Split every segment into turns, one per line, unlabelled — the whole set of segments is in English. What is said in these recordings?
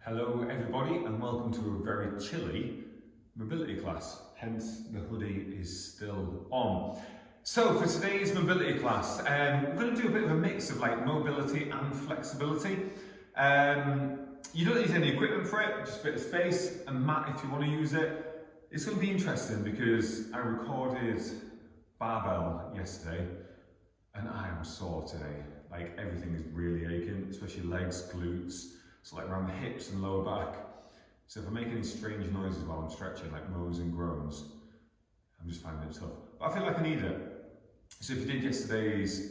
Hello everybody and welcome to a very chilly mobility class, hence the hoodie is still on. So for today's mobility class, we're going to do a bit of a mix of like mobility and flexibility. You don't need any equipment for it, just a bit of space and mat if you want to use it. It's going to be interesting because I recorded barbell yesterday and I am sore today. Like everything is really aching, especially legs, glutes. So like around the hips and lower back. So if I make any strange noises while I'm stretching, like moans and groans, I'm just finding it tough. But I feel like I need it. So if you did yesterday's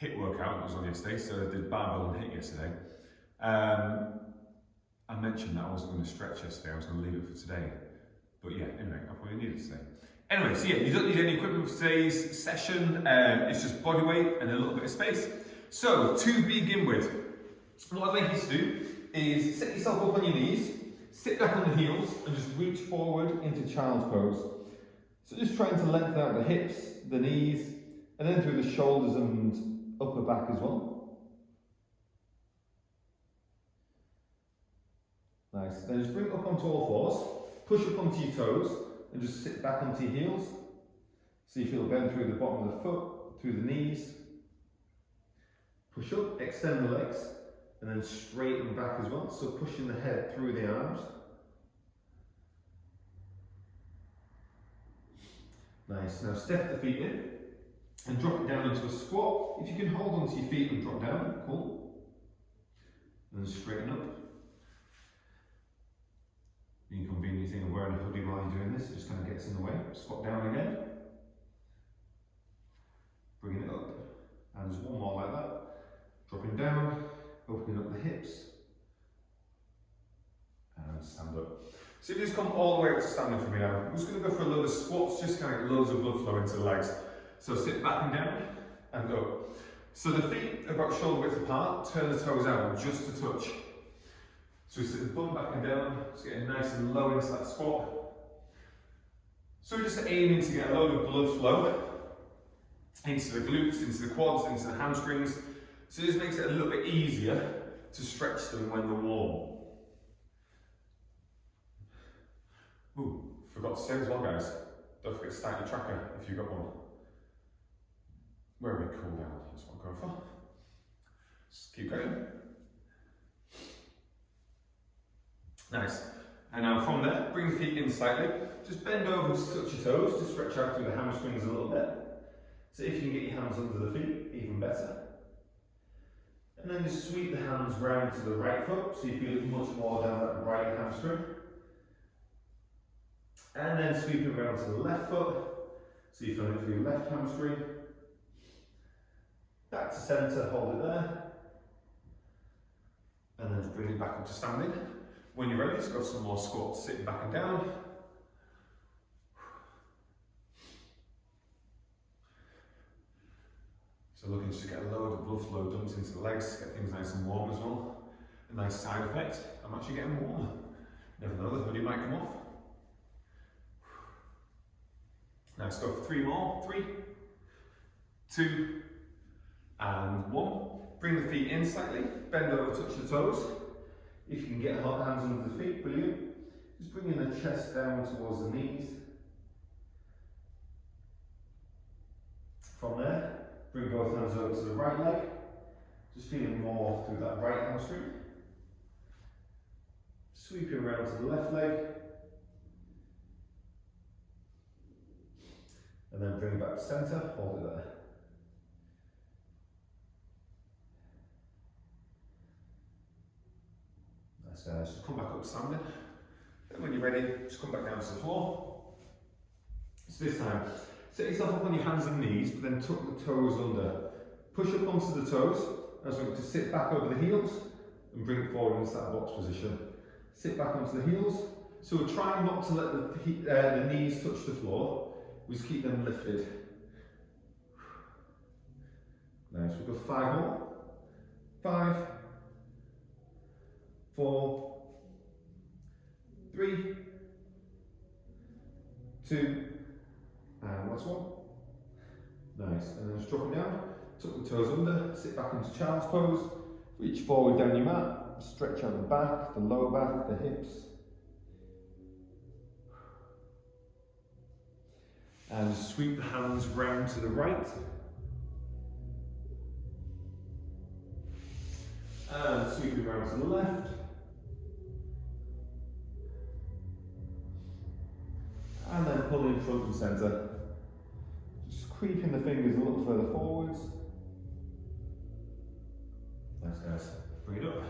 HIIT workout, it was on yesterday, so I did barbell and HIIT yesterday. I mentioned that I wasn't going to stretch yesterday, I was going to leave it for today. But yeah, anyway, I probably need it today. Anyway, so yeah, you don't need any equipment for today's session. It's just body weight and a little bit of space. So to begin with, what I'd like you to do is set yourself up on your knees, sit back on the heels and just reach forward into child's pose. So just trying to lengthen out the hips, the knees, and then through the shoulders and upper back as well. Nice. Then just bring it up onto all fours, push up onto your toes and just sit back onto your heels. So you feel bend through the bottom of the foot, through the knees. Push up, extend the legs. And then straighten back as well, so pushing the head through the arms. Nice, now step the feet in and drop it down into a squat. If you can hold onto your feet and drop down, cool. And then straighten up. The inconvenient thing of wearing a hoodie while you're doing this, it just kind of gets in the way. Squat down again. Bringing it up. And there's one more like that. Dropping down. Opening up the hips and stand up. So if you just come all the way up to standing for me now, I'm just going to go for a load of squats, just kind of loads of blood flow into the legs. So sit back and down and go. So the feet are about shoulder width apart, turn the toes out just a touch. So we sit the bum back and down, just getting nice and low into that squat. So we're just aiming to get a load of blood flow into the glutes, into the quads, into the hamstrings. So this makes it a little bit easier to stretch them when they're warm. Ooh, forgot to say as well guys, don't forget to start your tracker if you've got one. Where we cool down, that's what I'm going for. Just keep going. Nice. And now from there, bring the feet in slightly. Just bend over to touch your toes to stretch out through the hamstrings a little bit. So if you can get your hands under the feet, even better. And then just sweep the hands round to the right foot, so you feel it much more down that right hamstring. And then sweep it around to the left foot, so you feel it through your left hamstring. Back to centre, hold it there. And then just bring it back up to standing. When you're ready, just go for some more squats, sitting back and down. So looking to get a load of blood flow dumped into the legs, get things nice and warm as well. A nice side effect, I'm actually getting warmer. Never know, the hoodie might come off. Nice, go for 3 more. 3, 2, and 1. Bring the feet in slightly, bend over, touch the toes. If you can get hot hands under the feet, brilliant. Just bringing the chest down towards the knees. From there, bring both hands over to the right leg, just feeling more through that right hamstring. Sweeping around to the left leg. And then bring it back to centre, hold it there. Nice guys, just come back up standing. Then when you're ready, just come back down to the floor. So this time, set yourself up on your hands and knees, but then tuck the toes under. Push up onto the toes, as we're going to sit back over the heels and bring it forward into that box position. Sit back onto the heels. So we're trying not to let the knees touch the floor, we just keep them lifted. Nice, we'll go 5 more. 5, 4, 3, 2, and last one. Nice, and then just drop it down, tuck the toes under, sit back into child's pose, reach forward down your mat,
stretch out the back, the lower back, the hips. And sweep the hands round to the right. And sweep it round to the left. And then pull in front and centre. Just creeping the fingers a little further forwards. Nice, guys. Bring it up.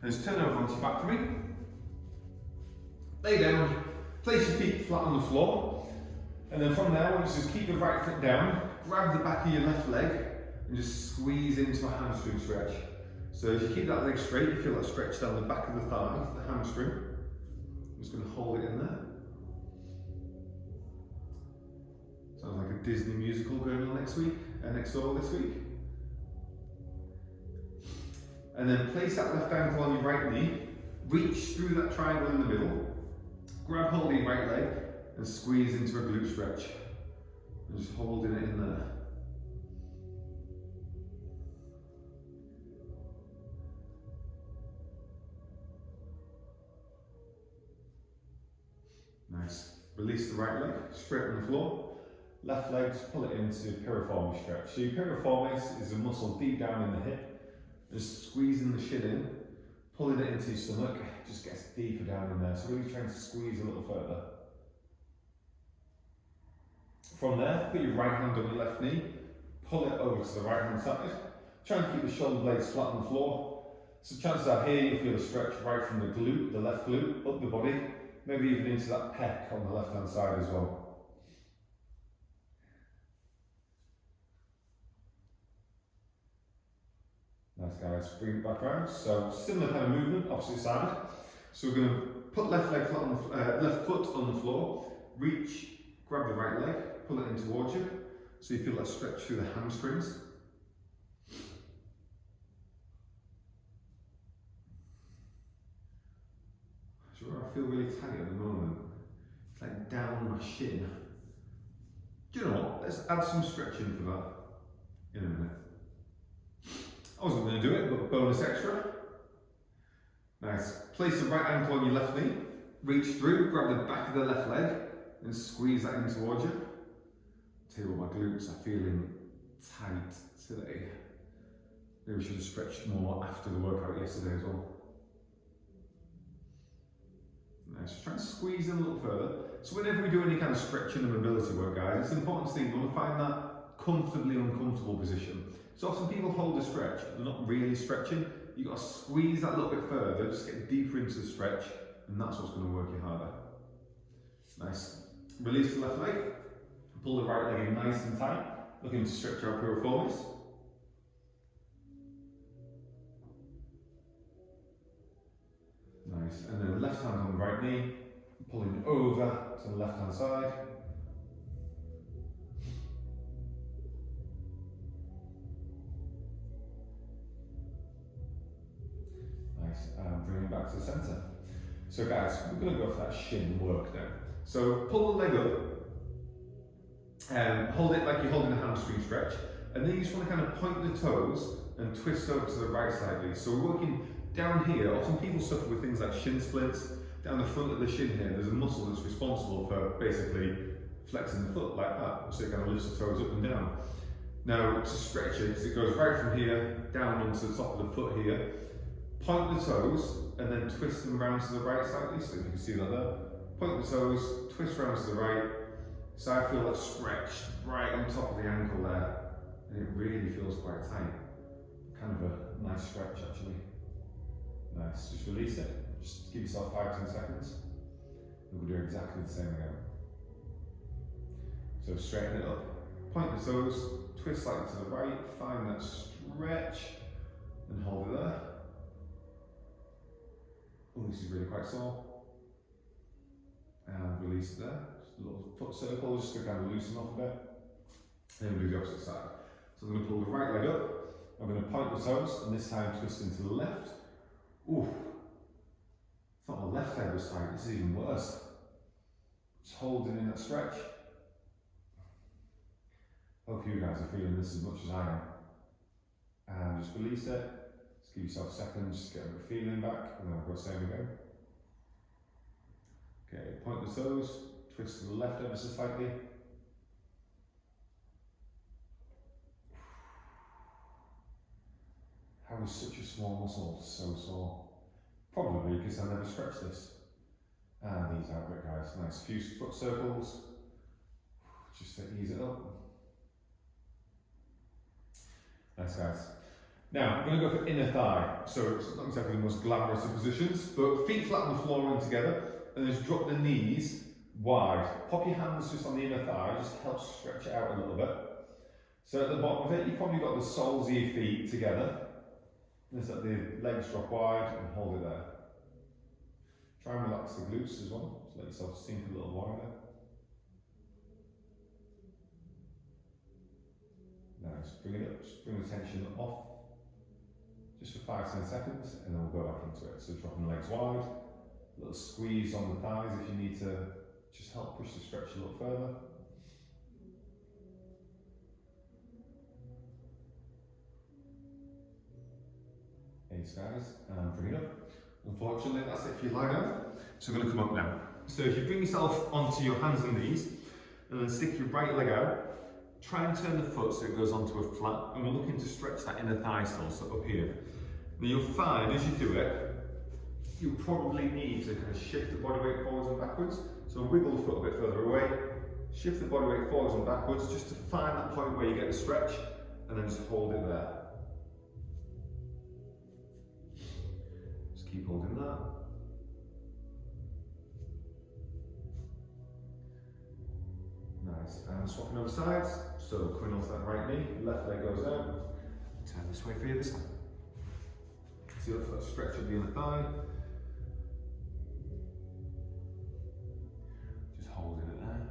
Let's turn over onto your back for me. Lay down. Place your feet flat on the floor. And then from there, I want you to just keep the right foot down. Grab the back of your left leg and just squeeze into a hamstring stretch. So as you keep that leg straight, you feel that stretch down the back of the thigh, the hamstring. I'm just going to hold it in there. Sounds like a Disney musical going on next door this week. And then place that left ankle on your right knee, reach through that triangle in the middle, grab hold of your right leg and squeeze into a glute stretch. And just holding it in there. Nice. Release the right leg, straight on the floor. Left leg, just pull it into piriformis stretch. So your piriformis is a muscle deep down in the hip. Just squeezing the shin in, pulling it into your stomach, just gets deeper down in there. So really trying to squeeze a little further. From there, put your right hand on your left knee, pull it over to the right hand side. Try and keep the shoulder blades flat on the floor. So chances are here you'll feel a stretch right from the glute, the left glute, up the body, maybe even into that pec on the left hand side as well. Nice, guys. Bring it back around. So similar kind of movement, opposite side. So we're going to put left foot on the floor, reach, grab the right leg, pull it in towards you, so you feel that stretch through the hamstrings. Sure, I feel really tight at the moment. It's like down my shin. Do you know what? Let's add some stretching for that in a minute. I wasn't going to do it, but bonus extra. Nice. Place the right ankle on your left knee, reach through, grab the back of the left leg, and squeeze that in towards you. Tell you what, my glutes are feeling tight today. Maybe we should have stretched more after the workout yesterday as well. Nice. Just try and squeeze in a little further. So whenever we do any kind of stretching and mobility work, guys, it's important to think you want to find that comfortably uncomfortable position. So often people hold a stretch, but they're not really stretching. You've got to squeeze that a little bit further, just get deeper into the stretch, and that's what's going to work you harder. Nice. Release the left leg, pull the right leg in nice and tight, looking to stretch out piriformis. Nice. And then left hand on the right knee, pulling over to the left hand side. And bring it back to the centre. So guys, we're going to go for that shin work now. So pull the leg up, and hold it like you're holding a hamstring stretch, and then you just want to kind of point the toes and twist over to the right slightly. So we're working down here. Often people suffer with things like shin splints. Down the front of the shin here, there's a muscle that's responsible for basically flexing the foot like that, so it kind of lifts the toes up and down. Now to stretch it goes right from here down onto the top of the foot here. Point the toes and then twist them round to the right slightly, so if you can see that there. Point the toes, twist round to the right. So I feel that stretch right on top of the ankle there, and it really feels quite tight. Kind of a nice stretch actually. Nice, just release it. Just give yourself 5-10 seconds. And we'll do exactly the same again. So straighten it up, point the toes, twist slightly to the right, find that stretch, and hold it there. Oh, this is really quite sore. And release it there. Just a little foot circle, just to kind of loosen off a bit. And we'll do the opposite side. So I'm going to pull the right leg up. I'm going to point the toes, and this time twist into the left. Ooh. I thought my left leg was tight. This is even worse. Just holding in that stretch. Hope you guys are feeling this as much as I am. And just release it. Just give yourself seconds, just get a bit of feeling back, and then we'll go same again. Okay, point the toes, twist to the left ever so slightly. How is such a small muscle so sore? Probably because I never stretched this. And these out it, guys. Nice few foot circles. Just to ease it up. Nice, guys. Now, I'm going to go for inner thigh. So it's not exactly the most glamorous of positions, but feet flat on the floor and together, and just drop the knees wide. Pop your hands just on the inner thigh, just helps stretch it out a little bit. So at the bottom of it, you've probably got the soles of your feet together. Just let the legs drop wide and hold it there. Try and relax the glutes as well. Just let yourself sink a little wider. Nice. Bring it up. Just bring the tension off. Just for 5-10 seconds, and then we'll go back into it. So dropping the legs wide. A little squeeze on the thighs if you need to just help push the stretch a little further. Ace, guys, and bring it up. Unfortunately, that's it for your lie down. So we're going to come up now. So if you bring yourself onto your hands and knees, and then stick your right leg out, try and turn the foot so it goes onto a flat, and we're looking to stretch that inner thigh still, so up here. Now you'll find as you do it, you'll probably need to kind of shift the body weight forwards and backwards. So wiggle the foot a bit further away, shift the body weight forwards and backwards, just to find that point where you get the stretch, and then just hold it there. Keep holding that. Nice. And swapping over sides. So coming onto that right knee, left leg goes out. Turn this way for you this time. See that stretch of the inner thigh. Just holding it there.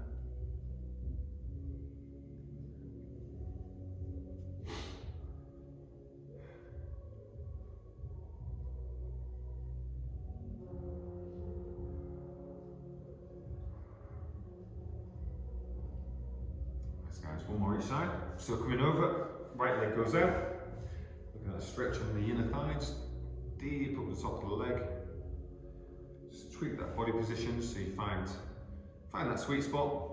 Guys, one more each side. So coming over, right leg goes out. Looking at a stretch on the inner thighs, deep up the top of the leg. Just tweak that body position so you find that sweet spot.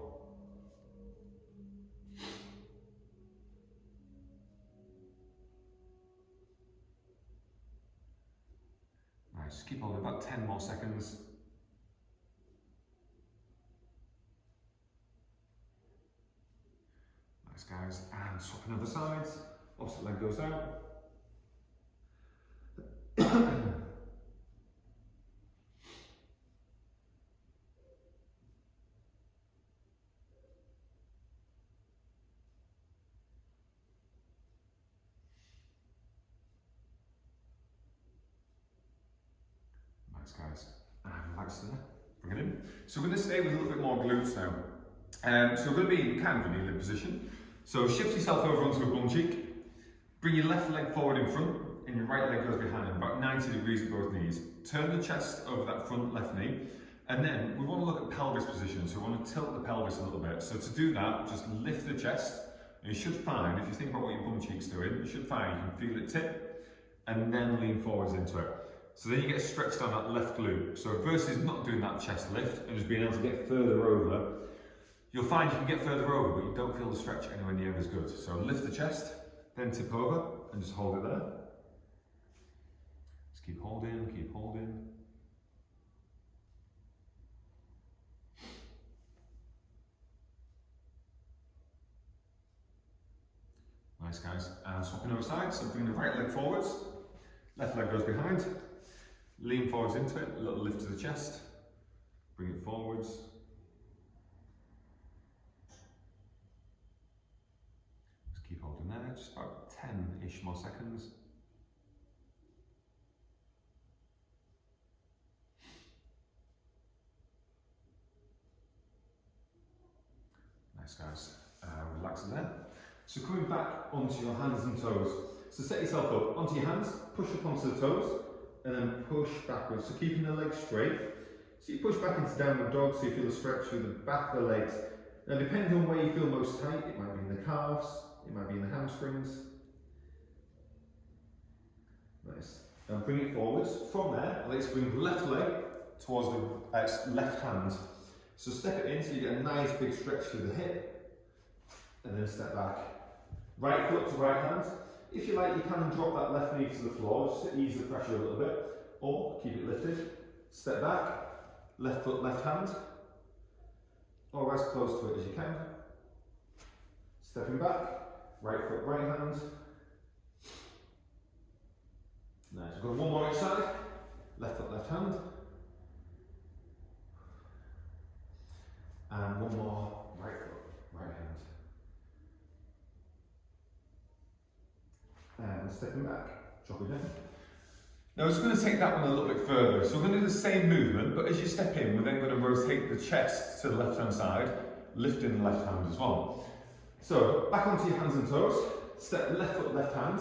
Nice, keep holding about 10 more seconds. Guys, and swapping over sides, opposite leg goes out. Nice, guys, and relax there, bring it in. So we're going to stay with a little bit more glutes now. So we're going to be in kind of a kneeling position. So shift yourself over onto a bum cheek, bring your left leg forward in front, and your right leg goes behind, about 90 degrees at both knees. Turn the chest over that front left knee, and then we want to look at pelvis position, so we want to tilt the pelvis a little bit. So to do that, just lift the chest, and you should find, if you think about what your bum cheek's doing, you should find you can feel it tip, and then lean forwards into it. So then you get stretched on that left glute. So versus not doing that chest lift, and just being able to get further over, you'll find you can get further over, but you don't feel the stretch anywhere near as good. So lift the chest, then tip over, and just hold it there. Just keep holding, keep holding. Nice, guys. And swapping over sides, so bring the right leg forwards, left leg goes behind, lean forwards into it, a little lift to the chest, bring it forwards. Keep holding there, just about 10-ish more seconds. Nice, guys. Relax in there. So coming back onto your hands and toes. So set yourself up onto your hands, push up onto the toes, and then push backwards. So keeping the legs straight. So you push back into downward dog, so you feel the stretch through the back of the legs. Now depending on where you feel most tight, it might be in the calves, it might be in the hamstrings. Nice. Now bring it forwards. From there, let's bring left leg towards the left hand. So step it in so you get a nice big stretch through the hip, and then step back. Right foot to right hand. If you like, you can drop that left knee to the floor just to ease the pressure a little bit, or keep it lifted. Step back, left foot, left hand, or as close to it as you can. Stepping back, right foot, right hand. Nice. We've got one more each side. Left foot, left hand. And one more, right foot, right hand. And stepping back, drop it down.
Now we're just going to take that one a little bit further. So we're going to do the same movement, but as you step in, we're then going to rotate the chest to the left hand side, lifting the left hand as well.
So back onto your hands and toes, step left foot, left hand.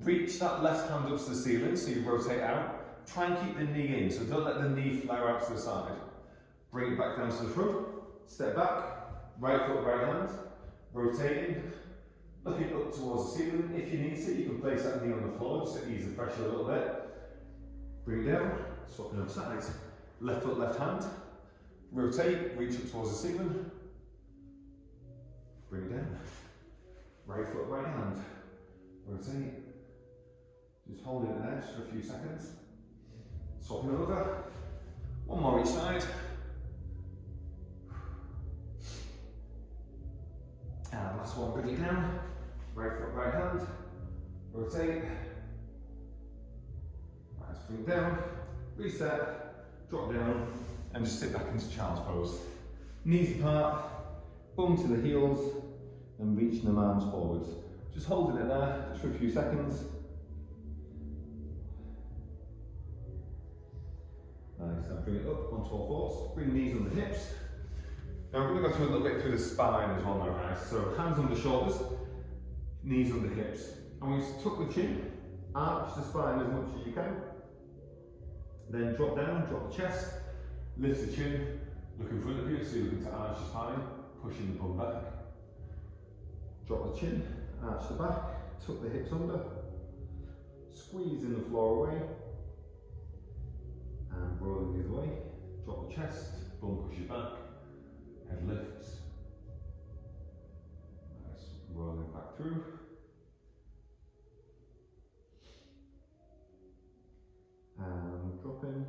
Reach that left hand up to the ceiling, so you rotate out. Try and keep the knee in, so don't let the knee flare out to the side. Bring it back down to the front, step back, right foot, right hand, rotating, looking up towards the ceiling. If you need to, you can place that knee on the floor just to ease the pressure a little bit. Bring it down, swapping over sides. Left foot, left hand, rotate, reach up towards the ceiling. Bring it down. Right foot, right hand, rotate. Just holding it there just for a few seconds. Swapping over. One more each side. And last one, bring it down. Right foot, right hand. Rotate. Nice, bring it down. Reset. Drop down. And just sit back into child's pose. Knees apart. Bum to the heels. And reaching the arms forwards. Just holding it there just for a few seconds. Nice, now bring it up onto all fours, bring knees on the hips. Now we're going to go through a little bit through the spine as well now, guys. So hands on the shoulders, knees on the hips. And we tuck the chin, arch the spine as much as you can. Then drop down, drop the chest, lift the chin, look in front of you, so you're looking to arch the spine, pushing the bum back. Drop the chin, arch the back, tuck the hips under, squeeze in the floor away. And rolling the other way, drop the chest, bum pushes back, head lifts. Nice, rolling back through. And dropping.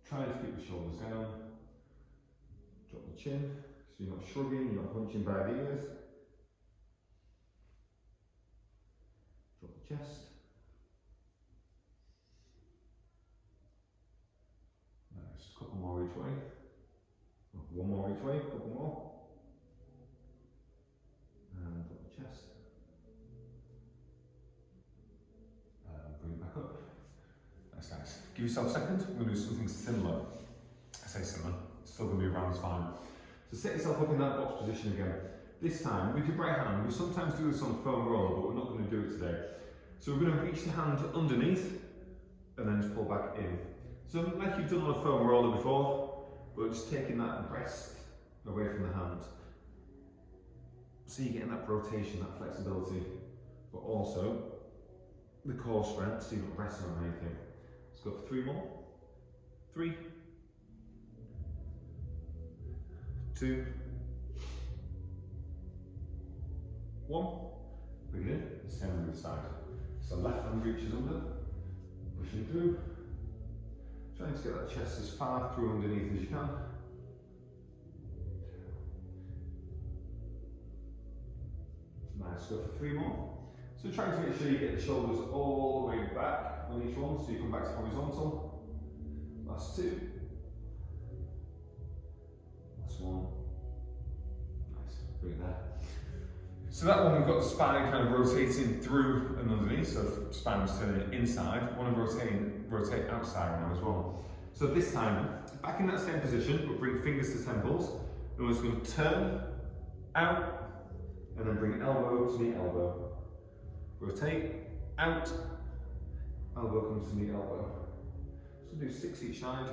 Trying to keep the shoulders down. Drop the chin, so you're not shrugging, you're not hunching by the ears. Drop the chest. Nice, couple more each way. One more each way, couple more. And drop the chest. And bring it back up. Nice, guys. Give yourself a second. We're going to do something similar. I say similar, it's still going to be around the spine. So set yourself up in that box position again. This time, with your right hand, we sometimes do this on foam roller, but we're not going to do it today. So we're going to reach the hand underneath, and then just pull back in. So like you've done on a foam roller before, but just taking that rest away from the hand. So you're getting that rotation, that flexibility, but also the core strength, so you're not resting on anything. Let's go for 3 more. 3, 2, 1. Bring it in, the same on the other side. So left hand reaches under, pushing through. Trying to get that chest as far through underneath as you can. Nice, go for 3 more. So trying to make sure you get the shoulders all the way back on each one, so you come back to horizontal. Last 2. Last 1. Nice, bring it there. So that one we've got the spine kind of rotating through and underneath, so if the spine was turning inside, I want to rotate outside now as well. So this time, back in that same position, but bring fingers to temples, and we're just going to turn, out, and then bring elbow to knee elbow. Rotate, out, elbow comes to knee elbow. So do 6 each side.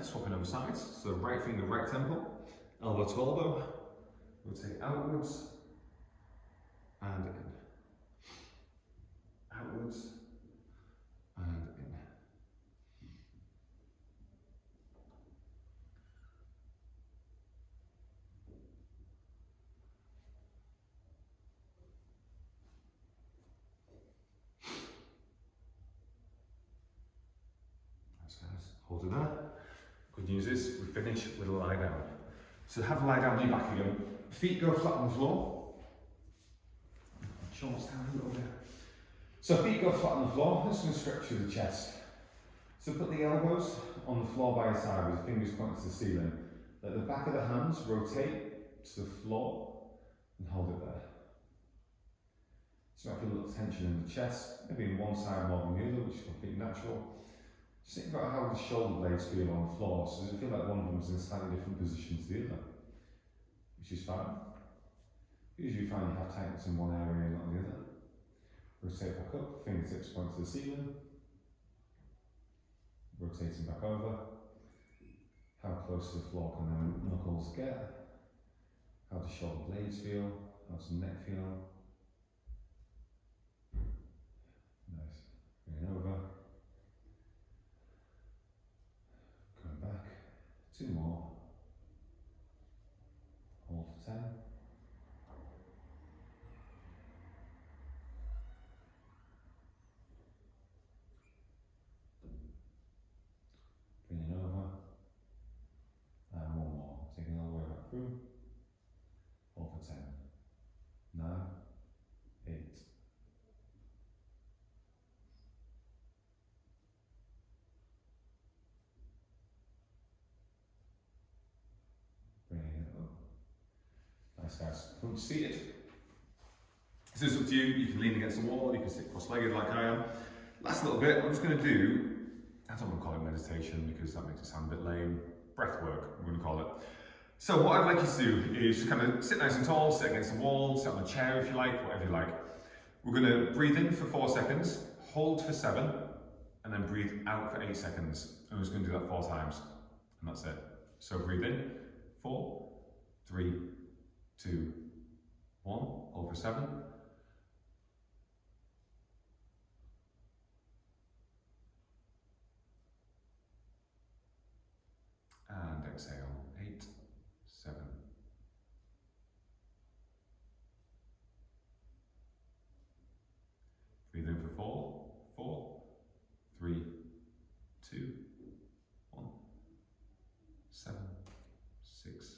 swapping over sides. So right finger, right temple, elbow to elbow, rotate outwards and in. Outwards and in. Nice guys, hold it there. Good news is we finish with a lie down. So have a lie down on your back again. Feet go flat on the floor. Shoulders down a little bit. So feet go flat on the floor. Just going to stretch through the chest. So put the elbows on the floor by your side with the fingers pointing to the ceiling. Let the back of the hands rotate to the floor and hold it there. So I feel a little tension in the chest, maybe in one side more than the other, which is completely natural. Just think about how the shoulder blades feel on the floor. So does it feel like one of them is in a slightly different position to the other? Which is fine. Usually you find you have tightness in one area and not the other. Rotate back up, fingertips point to the ceiling. Rotating back over. How close to the floor can the knuckles get? How do shoulder blades feel? How does the neck feel? Nice. Bring it over. Going back. 2 more. Hold for 10. Bring it over. And 1 more. Take it all the way back through. Hold for 10. 9, 8. Bringing it up. Nice guys. Come seated. This is up to you. You can lean against the wall, you can sit cross-legged like I am. Last little bit, I'm just going to do, I don't want to call it meditation because that makes it sound a bit lame. Breath work, I'm going to call it. So what I'd like you to do is just kind of sit nice and tall, sit against the wall, sit on a chair if you like, whatever you like. We're going to breathe in for 4 seconds, hold for 7, and then breathe out for 8 seconds. And we're just going to do that 4 times, and that's it. So breathe in, 4, 3, 2, 1, hold for 7. And exhale, 8, 7. Breathe in for 4, 4, 3, 2, 1, 7, 6.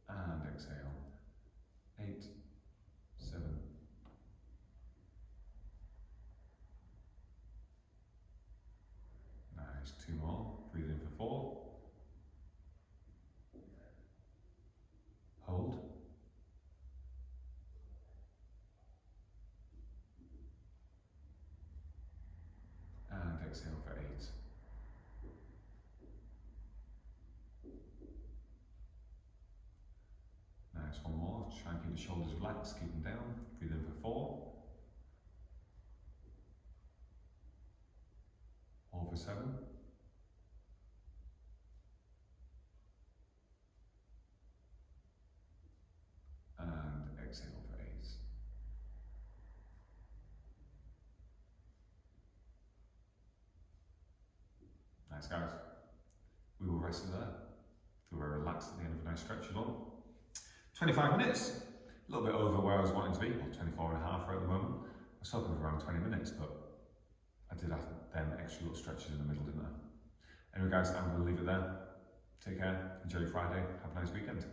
And exhale, 8, 7. Nice, 2 more. Breathe in for 4. Hold. And exhale for 8. Nice, 1 more. Try and keep the shoulders relaxed, keep them down. Breathe in for 4. Hold for 7. And exhale for 8. Nice guys. We will rest it there. Feel very relaxed at the end of a nice stretch as well. 25 minutes. A little bit over where I was wanting to be, well, 24 and a half right at the moment. I was hoping for around 20 minutes, but I did have them extra little stretches in the middle, didn't I? Anyway guys, I'm going to leave it there. Take care, enjoy your Friday, have a nice weekend.